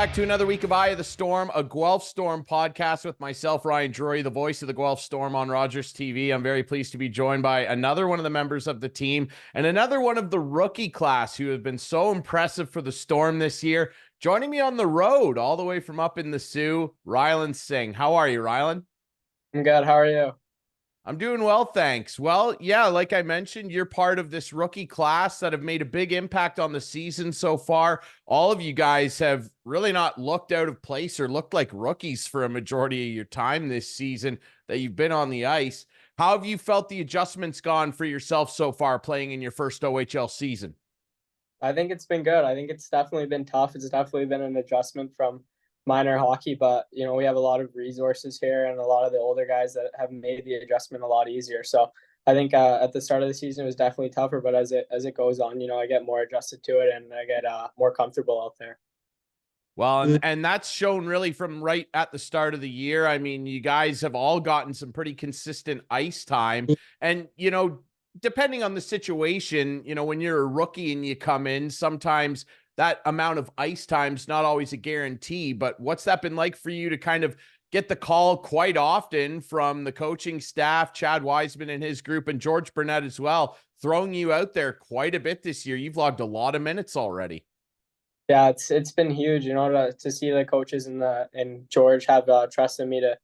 back to another week of Eye of the Storm, a Guelph Storm podcast with myself, Ryan Drury, the voice of the Guelph Storm on Rogers TV. I'm very pleased to be joined by another one of the members of the team and another one of the rookie class who have been so impressive for the Storm this year. Joining me on the road all the way from up in the Sioux, Rylan Singh. How are you, Rylan? I'm good. How are you? I'm doing well, thanks. Well, yeah, like I mentioned, you're part of this rookie class that have made a big impact on the season so far. All of you guys have really not looked out of place or looked like rookies for a majority of your time this season that you've been on the ice. How have you felt the adjustments gone for yourself so far playing in your first OHL season? I think it's been good. I think it's definitely been tough. It's definitely been an adjustment from minor hockey, but we have a lot of resources here and a lot of the older guys that have made the adjustment a lot easier. So I think at the start of the season it was definitely tougher, but as it goes on, I get more adjusted to it and I get more comfortable out there. Well, and that's shown really from right at the start of the year. I mean, you guys have all gotten some pretty consistent ice time. And, depending on the situation, when you're a rookie and you come in, sometimes that amount of ice time's not always a guarantee. But what's that been like for you to kind of get the call quite often from the coaching staff, Chad Wiseman and his group, and George Burnett as well, throwing you out there quite a bit this year? You've logged a lot of minutes already. Yeah, it's been huge, to see the coaches and George have trusted me to,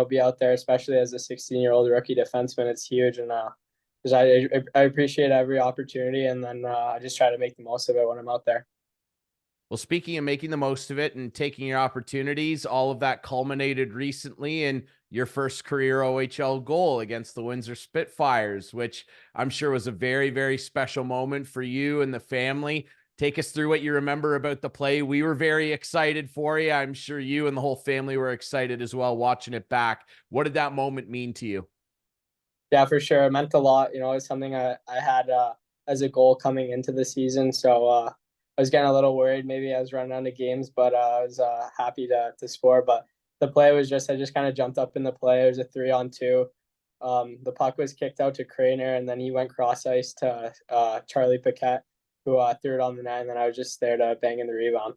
be out there, especially as a 16-year-old rookie defenseman. It's huge, and because I appreciate every opportunity, and then I just try to make the most of it when I'm out there. Well, speaking of making the most of it and taking your opportunities, all of that culminated recently in your first career OHL goal against the Windsor Spitfires, which I'm sure was a very, very special moment for you and the family. Take us through what you remember about the play. We were very excited for you. I'm sure you and the whole family were excited as well watching it back. What did that moment mean to you? Yeah, for sure. It meant a lot. It's something I had as a goal coming into the season. So I was getting a little worried. Maybe I was running out of games, but I was happy to score. But the play was I just kind of jumped up in the play. It was a 3-on-2. The puck was kicked out to Craner, and then he went cross ice to Charlie Paquette, who threw it on the net, and then I was just there to bang in the rebound.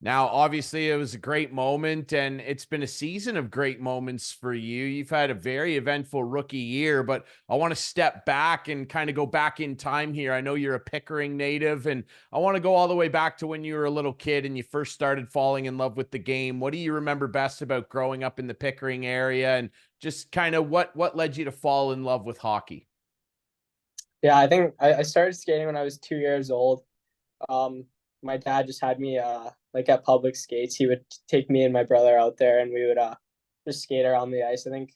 Now, obviously, it was a great moment, and it's been a season of great moments for you. You've had a very eventful rookie year, but I want to step back and kind of go back in time here. I know you're a Pickering native, and I want to go all the way back to when you were a little kid and you first started falling in love with the game. What do you remember best about growing up in the Pickering area, and just kind of what led you to fall in love with hockey? Yeah, I think I started skating when I was 2 years old. Um, my dad just had me like at public skates. He would take me and my brother out there, and we would just skate around the ice. I think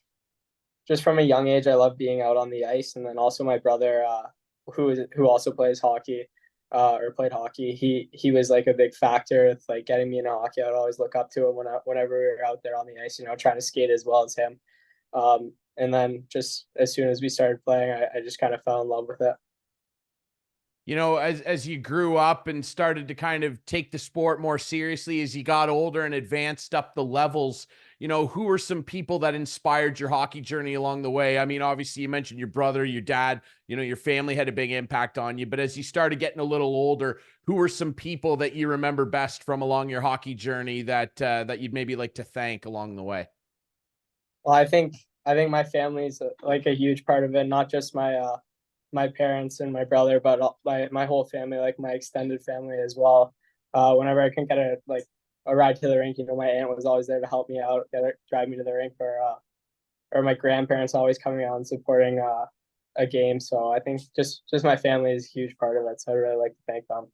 just from a young age, I loved being out on the ice, and then also my brother, who also plays hockey, or played hockey. He was like a big factor with like getting me into hockey. I would always look up to him whenever we were out there on the ice, trying to skate as well as him. And then just as soon as we started playing, I just kind of fell in love with it. As you grew up and started to kind of take the sport more seriously as you got older and advanced up the levels, who were some people that inspired your hockey journey along the way? I mean, obviously you mentioned your brother, your dad, your family had a big impact on you, but as you started getting a little older, who were some people that you remember best from along your hockey journey that you'd maybe like to thank along the way? Well, I think my family's like a huge part of it, not just my parents and my brother, but my whole family, like my extended family as well. Whenever I couldn't get a ride to the rink, my aunt was always there to help me out, drive me to the rink, or my grandparents always coming out and supporting a game. So I think just my family is a huge part of it. So I really like to thank them.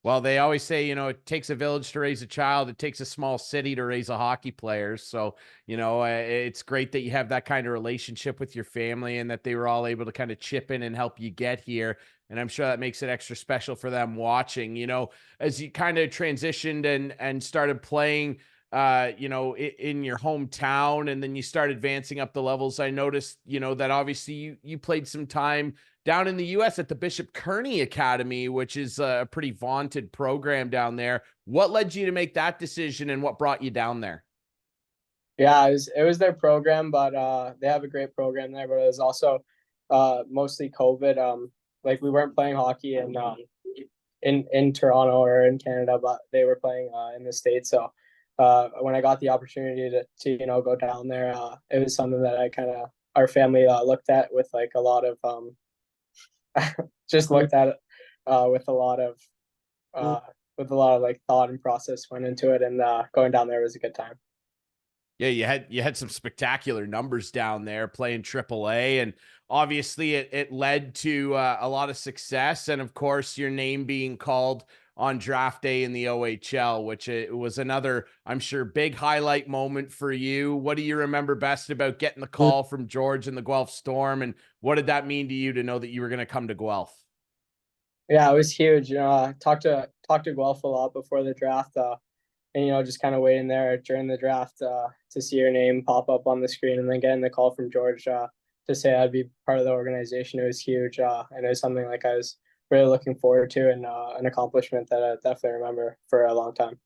Well, they always say, it takes a village to raise a child. It takes a small city to raise a hockey player. So, it's great that you have that kind of relationship with your family and that they were all able to kind of chip in and help you get here. And I'm sure that makes it extra special for them watching, as you kind of transitioned and started playing, in your hometown, and then you start advancing up the levels. I noticed, that obviously you played some time down in the US at the Bishop Kearney Academy, which is a pretty vaunted program down there. What led you to make that decision and what brought you down there? Yeah, it was their program, but they have a great program there. But it was also mostly COVID. Like we weren't playing hockey in Toronto or in Canada, but they were playing in the States. So when I got the opportunity to go down there, it was something that I kind of our family looked at with like a lot of just looked at it with a lot of uh, like thought and process went into it, and going down there was a good time. Yeah, you had some spectacular numbers down there playing AAA, and obviously it led to a lot of success, and of course your name being called on draft day in the OHL, which it was another, I'm sure, big highlight moment for you. What do you remember best about getting the call from George and the Guelph Storm, and what did that mean to you to know that you were going to come to Guelph? Yeah, it was huge. Talked to Guelph a lot before the draft, and just kind of waiting there during the draft to see your name pop up on the screen, and then getting the call from George to say I'd be part of the organization. It was huge, and it was something like I was really looking forward to, and an accomplishment that I definitely remember for a long time.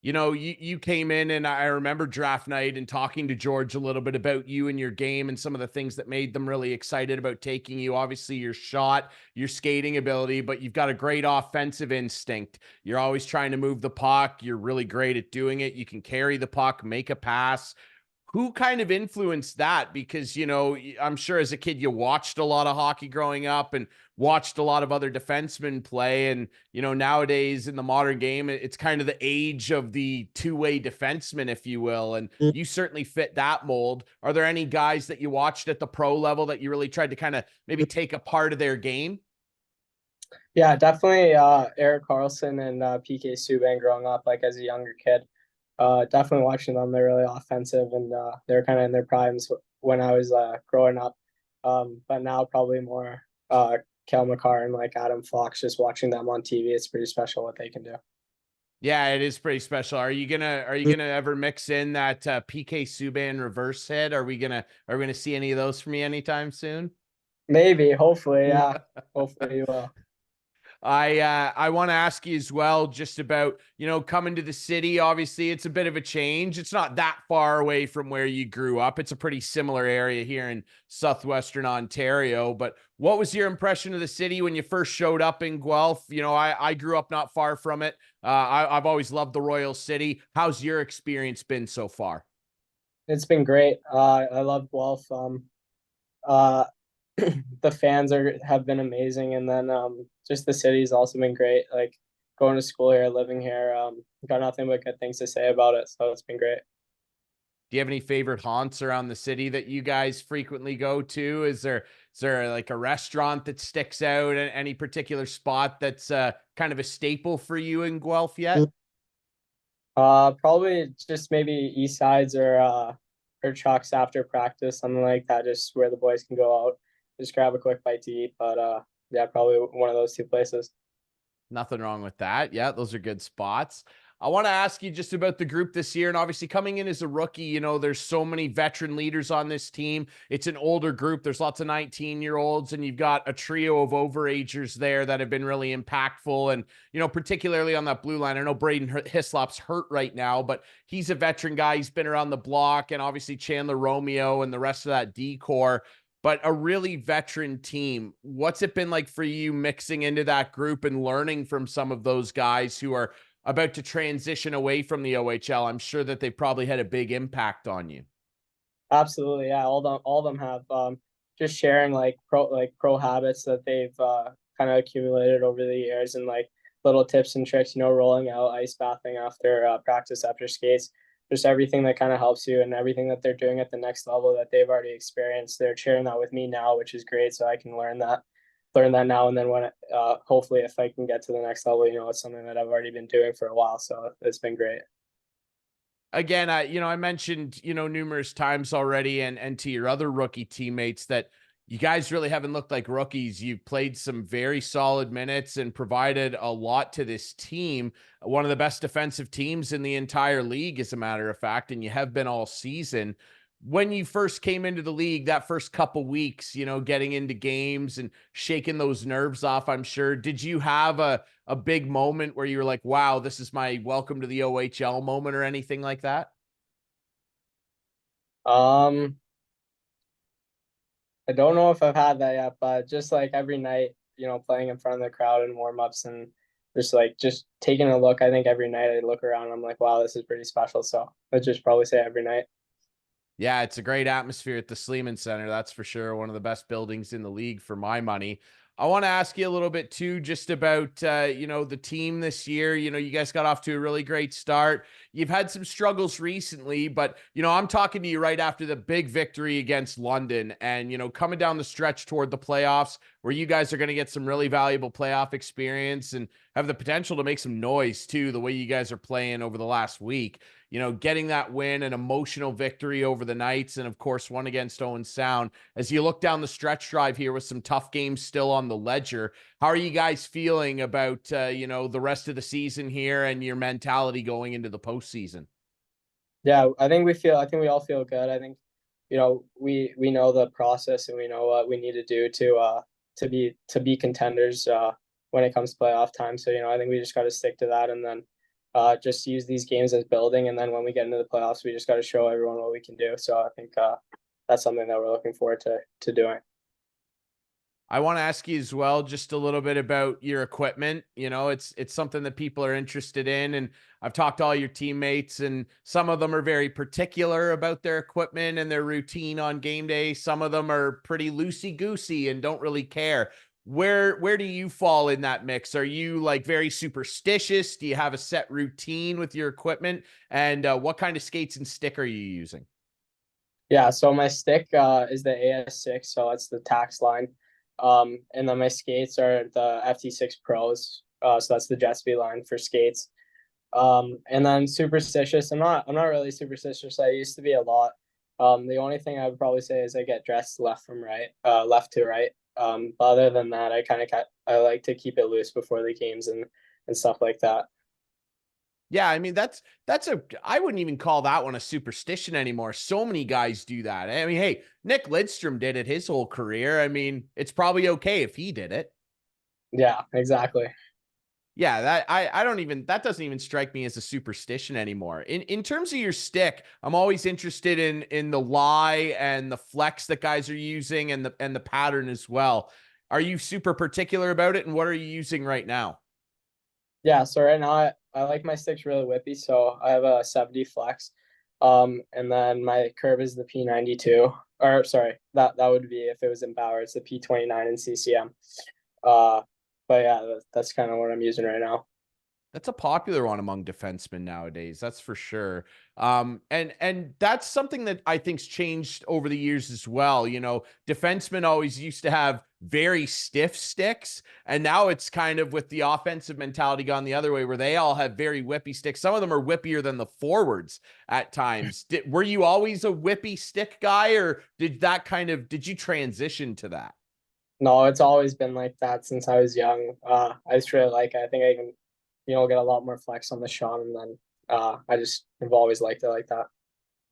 You came in, and I remember draft night and talking to George a little bit about you and your game and some of the things that made them really excited about taking you. Obviously, your shot, your skating ability, but you've got a great offensive instinct. You're always trying to move the puck. You're really great at doing it. You can carry the puck, make a pass. Who kind of influenced that? Because, I'm sure as a kid you watched a lot of hockey growing up and watched a lot of other defensemen play. And, nowadays in the modern game, it's kind of the age of the two-way defenseman, if you will. And you certainly fit that mold. Are there any guys that you watched at the pro level that you really tried to kind of maybe take a part of their game? Yeah, definitely Eric Carlson and PK Subban growing up, like as a younger kid. Definitely watching them. They're really offensive, and they're kind of in their primes when I was growing up. But now probably more Kel McCarr and like Adam Fox, just watching them on TV. It's pretty special what they can do. Yeah, it is pretty special. Are you gonna ever mix in that PK Subban reverse hit? Are we gonna see any of those from me anytime soon? Maybe, hopefully, yeah. Hopefully you will. I want to ask you as well, just about coming to the city. Obviously, it's a bit of a change. It's not that far away from where you grew up. It's a pretty similar area here in southwestern Ontario. But what was your impression of the city when you first showed up in Guelph? I grew up not far from it. I've always loved the Royal City. How's your experience been so far? It's been great. I love Guelph. Uh, the fans have been amazing, and then just the city's also been great. Like going to school here, living here, got nothing but good things to say about it. So it's been great. Do you have any favorite haunts around the city that you guys frequently go to? Is there like a restaurant that sticks out? Any particular spot that's kind of a staple for you in Guelph yet? Probably just maybe East Sides or Chuck's after practice, something like that, just where the boys can go out, just grab a quick bite to eat. But yeah, probably one of those two places. Nothing wrong with that. Yeah, those are good spots. I want to ask you just about the group this year. And obviously, coming in as a rookie, there's so many veteran leaders on this team. It's an older group. There's lots of 19-year-olds, and you've got a trio of overagers there that have been really impactful. And, particularly on that blue line, I know Braden Hislop's hurt right now, but he's a veteran guy. He's been around the block, and obviously Chandler Romeo and the rest of that decor, but a really veteran team. What's it been like for you mixing into that group and learning from some of those guys who are about to transition away from the OHL? I'm sure that they probably had a big impact on you. Absolutely, yeah. All of them have just sharing like pro habits that they've kind of accumulated over the years, and like little tips and tricks. Rolling out, ice bathing after practice, after skates. Just everything that kind of helps you, and everything that they're doing at the next level that they've already experienced. They're sharing that with me now, which is great. So I can learn that now, and then when hopefully if I can get to the next level, it's something that I've already been doing for a while. So it's been great. Again, I mentioned, numerous times already, and to your other rookie teammates, that you guys really haven't looked like rookies. You've played some very solid minutes and provided a lot to this team. One of the best defensive teams in the entire league, as a matter of fact, and you have been all season. When you first came into the league, that first couple weeks, getting into games and shaking those nerves off, I'm sure. Did you have a big moment where you were like, wow, this is my welcome to the OHL moment, or anything like that? Um, I don't know if I've had that yet, but just like every night, playing in front of the crowd and warm ups, and just taking a look. I think every night I look around, I'm like, wow, this is pretty special. So I'd just probably say every night. Yeah, it's a great atmosphere at the Sleeman Center. That's for sure. One of the best buildings in the league for my money. I want to ask you a little bit too, just about the team this year. You guys got off to a really great start. You've had some struggles recently, but I'm talking to you right after the big victory against London, and coming down the stretch toward the playoffs, where you guys are going to get some really valuable playoff experience and have the potential to make some noise too. The way you guys are playing over the last week, getting that win, an emotional victory over the Knights, and of course, one against Owen Sound. As you look down the stretch drive here with some tough games still on the ledger, how are you guys feeling about, the rest of the season here and your mentality going into the postseason? Yeah, I think we all feel good. I think, we know the process and we know what we need to do to be contenders when it comes to playoff time. So, I think we just got to stick to that and then just use these games as building. And then when we get into the playoffs, we just got to show everyone what we can do. So I think that's something that we're looking forward to doing. I want to ask you as well just a little bit about your equipment. It's something that people are interested in, and I've talked to all your teammates, and some of them are very particular about their equipment and their routine on game day. Some of them are pretty loosey goosey and don't really care. Where do you fall in that mix? Are you like very superstitious? Do you have a set routine with your equipment? And what kind of skates and stick are you using? Yeah, so my stick is the AS6, so it's the tax line. And then my skates are the FT6 Pros. So that's the jet speed line for skates. And then superstitious. I'm not really superstitious. I used to be a lot. The only thing I would probably say is I get dressed left to right. But other than that, I like to keep it loose before the games and stuff like that. Yeah, I mean that's I wouldn't even call that one a superstition anymore. So many guys do that. I mean, hey, Nick Lidstrom did it his whole career. I mean, it's probably okay if he did it. Yeah, exactly. Yeah, I don't even that doesn't even strike me as a superstition anymore. In terms of your stick, I'm always interested in the lie and the flex that guys are using and the pattern as well. Are you super particular about it, and what are you using right now? Yeah, so right now I like my sticks really whippy, so I have a 70 flex. And then my curve is the P92. Or sorry, that would be if it was in Bauer, it's the P29 in CCM. Uh, but yeah, that's kind of what I'm using right now. That's a popular one among defensemen nowadays. That's for sure. And that's something that I think's changed over the years as well. Defensemen always used to have very stiff sticks, and now it's kind of with the offensive mentality gone the other way, where they all have very whippy sticks. Some of them are whippier than the forwards at times. Were you always a whippy stick guy, or did you transition to that? No, it's always been like that since I was young. I just really like it. I think I can, get a lot more flex on the shot, and then I just have always liked it like that.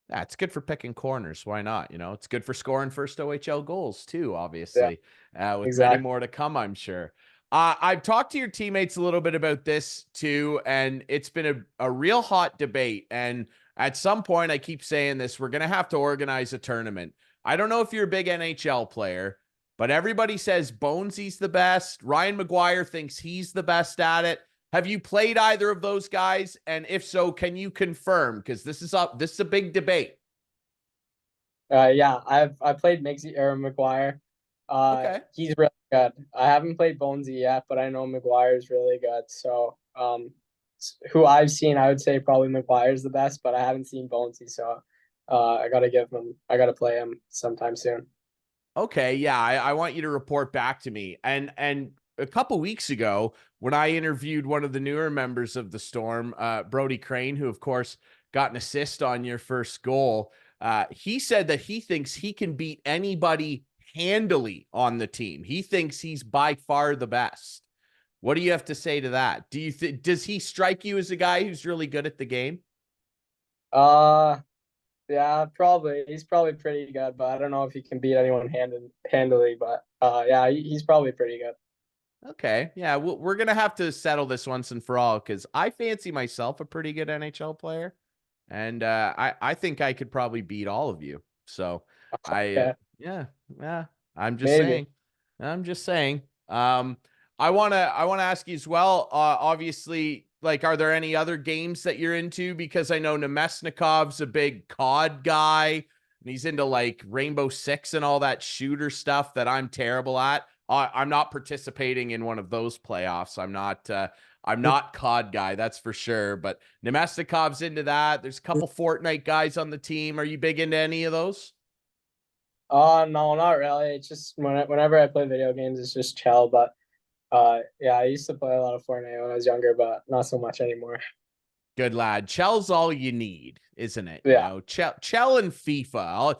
Yeah, it's good for picking corners. Why not? It's good for scoring first OHL goals too, Yeah, obviously, with many exactly. more to come, I'm sure. I've talked to your teammates a little bit about this too, and it's been a real hot debate. And at some point, I keep saying this, we're going to have to organize a tournament. I don't know if you're a big NHL player, but everybody says Bonesy's the best. Ryan McGuire thinks he's the best at it. Have you played either of those guys? And if so, can you confirm? Because this is a big debate. Yeah, I played Mixie or McGuire. Okay. He's really good. I haven't played Bonesy yet, but I know McGuire's really good. So, who I've seen, I would say probably McGuire's the best, but I haven't seen Bonesy, so I gotta play him sometime soon. Okay, yeah, I want you to report back to me. And a couple weeks ago, when I interviewed one of the newer members of the Storm, Brody Crane, who of course got an assist on your first goal, he said that he thinks he can beat anybody handily on the team. He thinks he's by far the best. What do you have to say to that? Does he strike you as a guy who's really good at the game? Uh, yeah, probably. He's probably pretty good, but I don't know if he can beat anyone handily. But yeah, he's probably pretty good. Okay. Yeah, we're going to have to settle this once and for all because I fancy myself a pretty good NHL player. And I think I could probably beat all of you. So Okay, yeah, yeah, I'm just maybe. saying. I'm just saying. Um, I wanna ask you as well. Obviously, like, are there any other games that you're into? Because I know Nemesnikov's a big COD guy, and he's into like Rainbow Six and all that shooter stuff that I'm terrible at. I'm not participating in one of those playoffs. I'm not COD guy, that's for sure. But Nemesnikov's into that. There's a couple Fortnite guys on the team. Are you big into any of those? No, not really. It's just whenever I play video games, it's just chill. But yeah, I used to play a lot of Fortnite when I was younger, but not so much anymore. Good lad. Chell's all you need, isn't it? You Yeah, know, Chell and FIFA.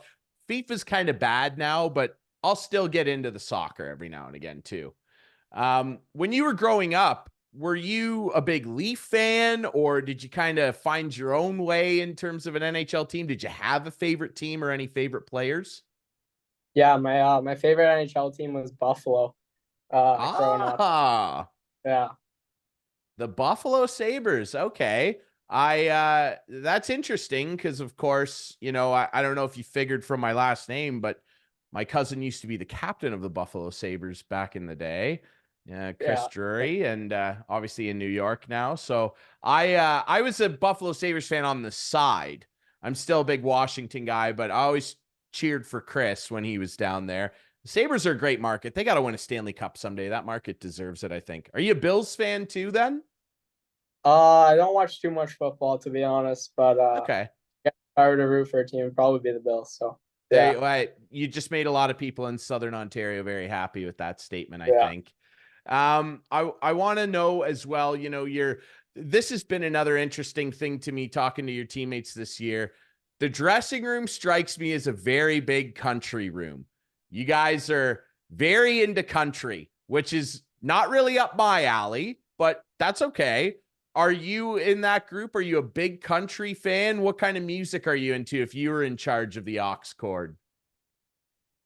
FIFA's kind of bad now, but I'll still get into the soccer every now and again too. When you were growing up, were you a big Leaf fan, or did you kind of find your own way in terms of an NHL team? Did you have a favorite team or any favorite players? yeah. My favorite NHL team was Buffalo. Growing up. Ah, Yeah, the Buffalo Sabres. Okay. That's interesting because of course, I don't know if you figured from my last name, but my cousin used to be the captain of the Buffalo Sabres back in the day. Chris yeah, Drury, and obviously in New York now. So I was a Buffalo Sabres fan on the side. I'm still a big Washington guy, but I always cheered for Chris when he was down there. The Sabres are a great market. They got to win a Stanley Cup someday. That market deserves it, I think. Are you a Bills fan too then? I don't watch too much football to be honest, but Okay. yeah, if I were to root for a team, it'd probably be the Bills. So yeah, You just made a lot of people in Southern Ontario very happy with that statement, I yeah, think. I want to know as well, this has been another interesting thing to me talking to your teammates this year. The dressing room strikes me as a very big country room. You guys are very into country, which is not really up my alley, but that's okay. Are you in that group? Are you a big country fan? What kind of music are you into if you were in charge of the aux cord?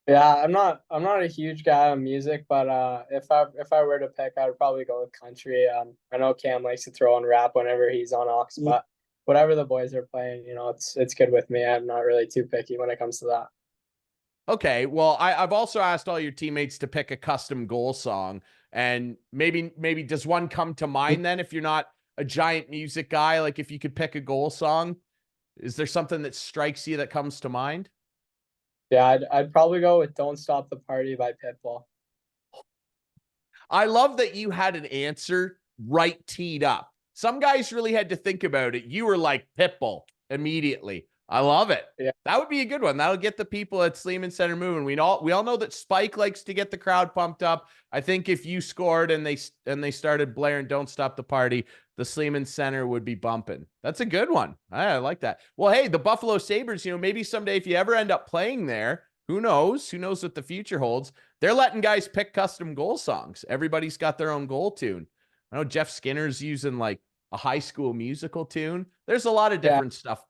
yeah. I'm not a huge guy on music, but if I were to pick, I would probably go with country. I know Cam likes to throw on rap whenever he's on aux, but whatever the boys are playing, it's good with me. I'm not really too picky when it comes to that. Okay, well, I've also asked all your teammates to pick a custom goal song, and maybe does one come to mind then if you're not a giant music guy? Like if you could pick a goal song, is there something that strikes you that comes to mind? Yeah, I'd probably go with "Don't Stop the Party" by Pitbull. I love that you had an answer right teed up. Some guys really had to think about it. You were like Pitbull immediately. I love it. Yeah, That would be a good one. That'll get the people at Sleeman Center moving. We all know that Spike likes to get the crowd pumped up. I think if you scored and they started blaring "Don't Stop the Party," the Sleeman Center would be bumping. That's a good one. I like that. Well, hey, the Buffalo Sabres, maybe someday if you ever end up playing there, who knows? Who knows what the future holds? They're letting guys pick custom goal songs. Everybody's got their own goal tune. I know Jeff Skinner's using like a high school musical tune. There's a lot of yeah, different stuff.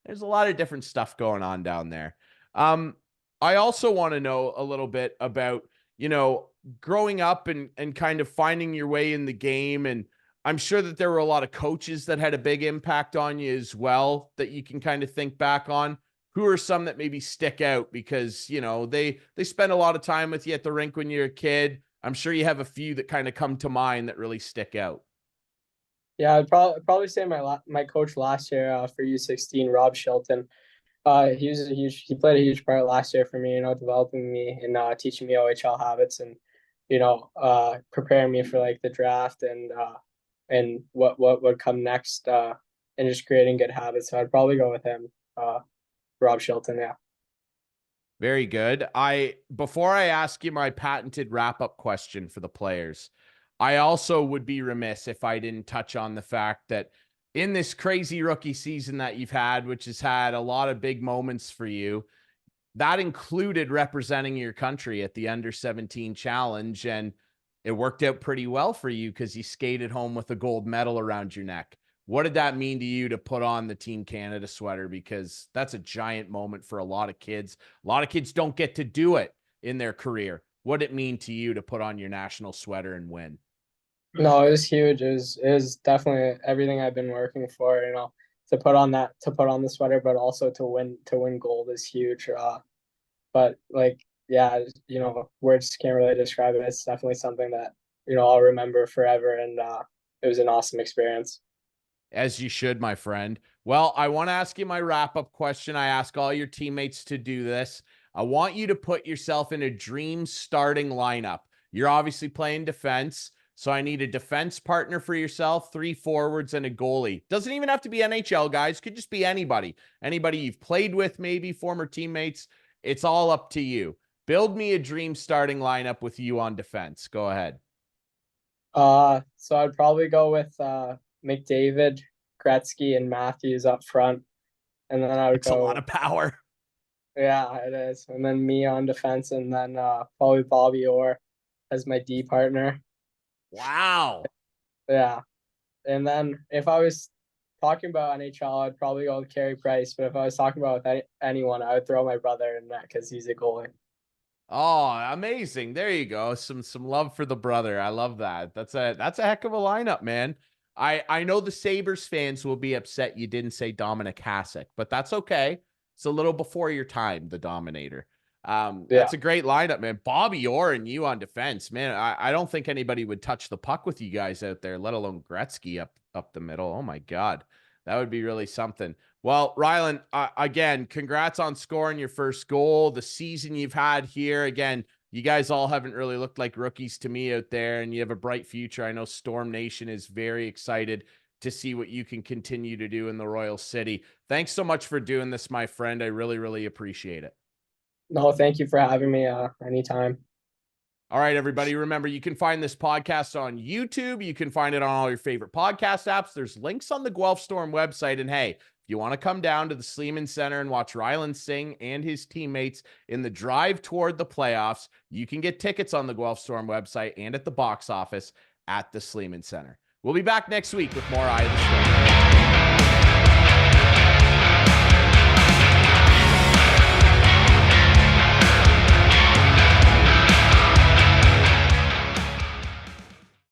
There's a lot of different stuff going on down there. Um, I also want to know a little bit about, growing up and kind of finding your way in the game. And I'm sure that there were a lot of coaches that had a big impact on you as well that you can kind of think back on. Who are some that maybe stick out because, they spend a lot of time with you at the rink when you're a kid. I'm sure you have a few that kind of come to mind that really stick out. yeah. I'd probably say my coach last year for U16, Rob Shilton. He played a huge part last year for me, developing me and teaching me OHL habits and preparing me for like the draft and what would come next and just creating good habits. So I'd probably go with him, Rob Shilton. Yeah. Very good. Before I ask you my patented wrap-up question for the players, I also would be remiss if I didn't touch on the fact that in this crazy rookie season that you've had, which has had a lot of big moments for you, that included representing your country at the under 17 challenge. And it worked out pretty well for you because you skated home with a gold medal around your neck. What did that mean to you to put on the Team Canada sweater? Because that's a giant moment for a lot of kids. A lot of kids don't get to do it in their career. What did it mean to you to put on your national sweater and win? No, it was huge. It was definitely everything I've been working for. To put on the sweater, but also to win gold is huge. But like, yeah, words can't really describe it. It's definitely something that I'll remember forever. And it was an awesome experience. As you should, my friend. Well, I want to ask you my wrap up question. I ask all your teammates to do this. I want you to put yourself in a dream starting lineup. You're obviously playing defense. So I need a defense partner for yourself, 3 forwards, and a goalie. Doesn't even have to be NHL guys, could just be anybody. Anybody you've played with, maybe former teammates. It's all up to you. Build me a dream starting lineup with you on defense. Go ahead. So I'd probably go with McDavid, Gretzky, and Matthews up front, and then I would It's a lot go, of power. yeah, it is, and then me on defense, and then probably Bobby Orr as my D partner. Wow. Yeah, and then if I was talking about NHL, I'd probably go with Carey Price, but if I was talking about anyone, I would throw my brother in that because he's a goalie. Oh, amazing. There you go. Some love for the brother. I love that. That's a heck of a lineup, man. I know the Sabres fans will be upset you didn't say Dominic Hasek, but that's okay. It's a little before your time, the Dominator. Yeah. That's a great lineup, man. Bobby Orr and you on defense, man. I don't think anybody would touch the puck with you guys out there, let alone Gretzky up the middle. Oh my God. That would be really something. Well, Rylan, again, congrats on scoring your first goal. The season you've had here, again, you guys all haven't really looked like rookies to me out there, and you have a bright future. I know Storm Nation is very excited to see what you can continue to do in the Royal City. Thanks so much for doing this, my friend. I really, really appreciate it. No, thank you for having me. Anytime. All right, everybody. Remember, you can find this podcast on YouTube. You can find it on all your favorite podcast apps. There's links on the Guelph Storm website. And hey, if you want to come down to the Sleeman Center and watch Rylan Singh and his teammates in the drive toward the playoffs, you can get tickets on the Guelph Storm website and at the box office at the Sleeman Center. We'll be back next week with more Eye of the Storm.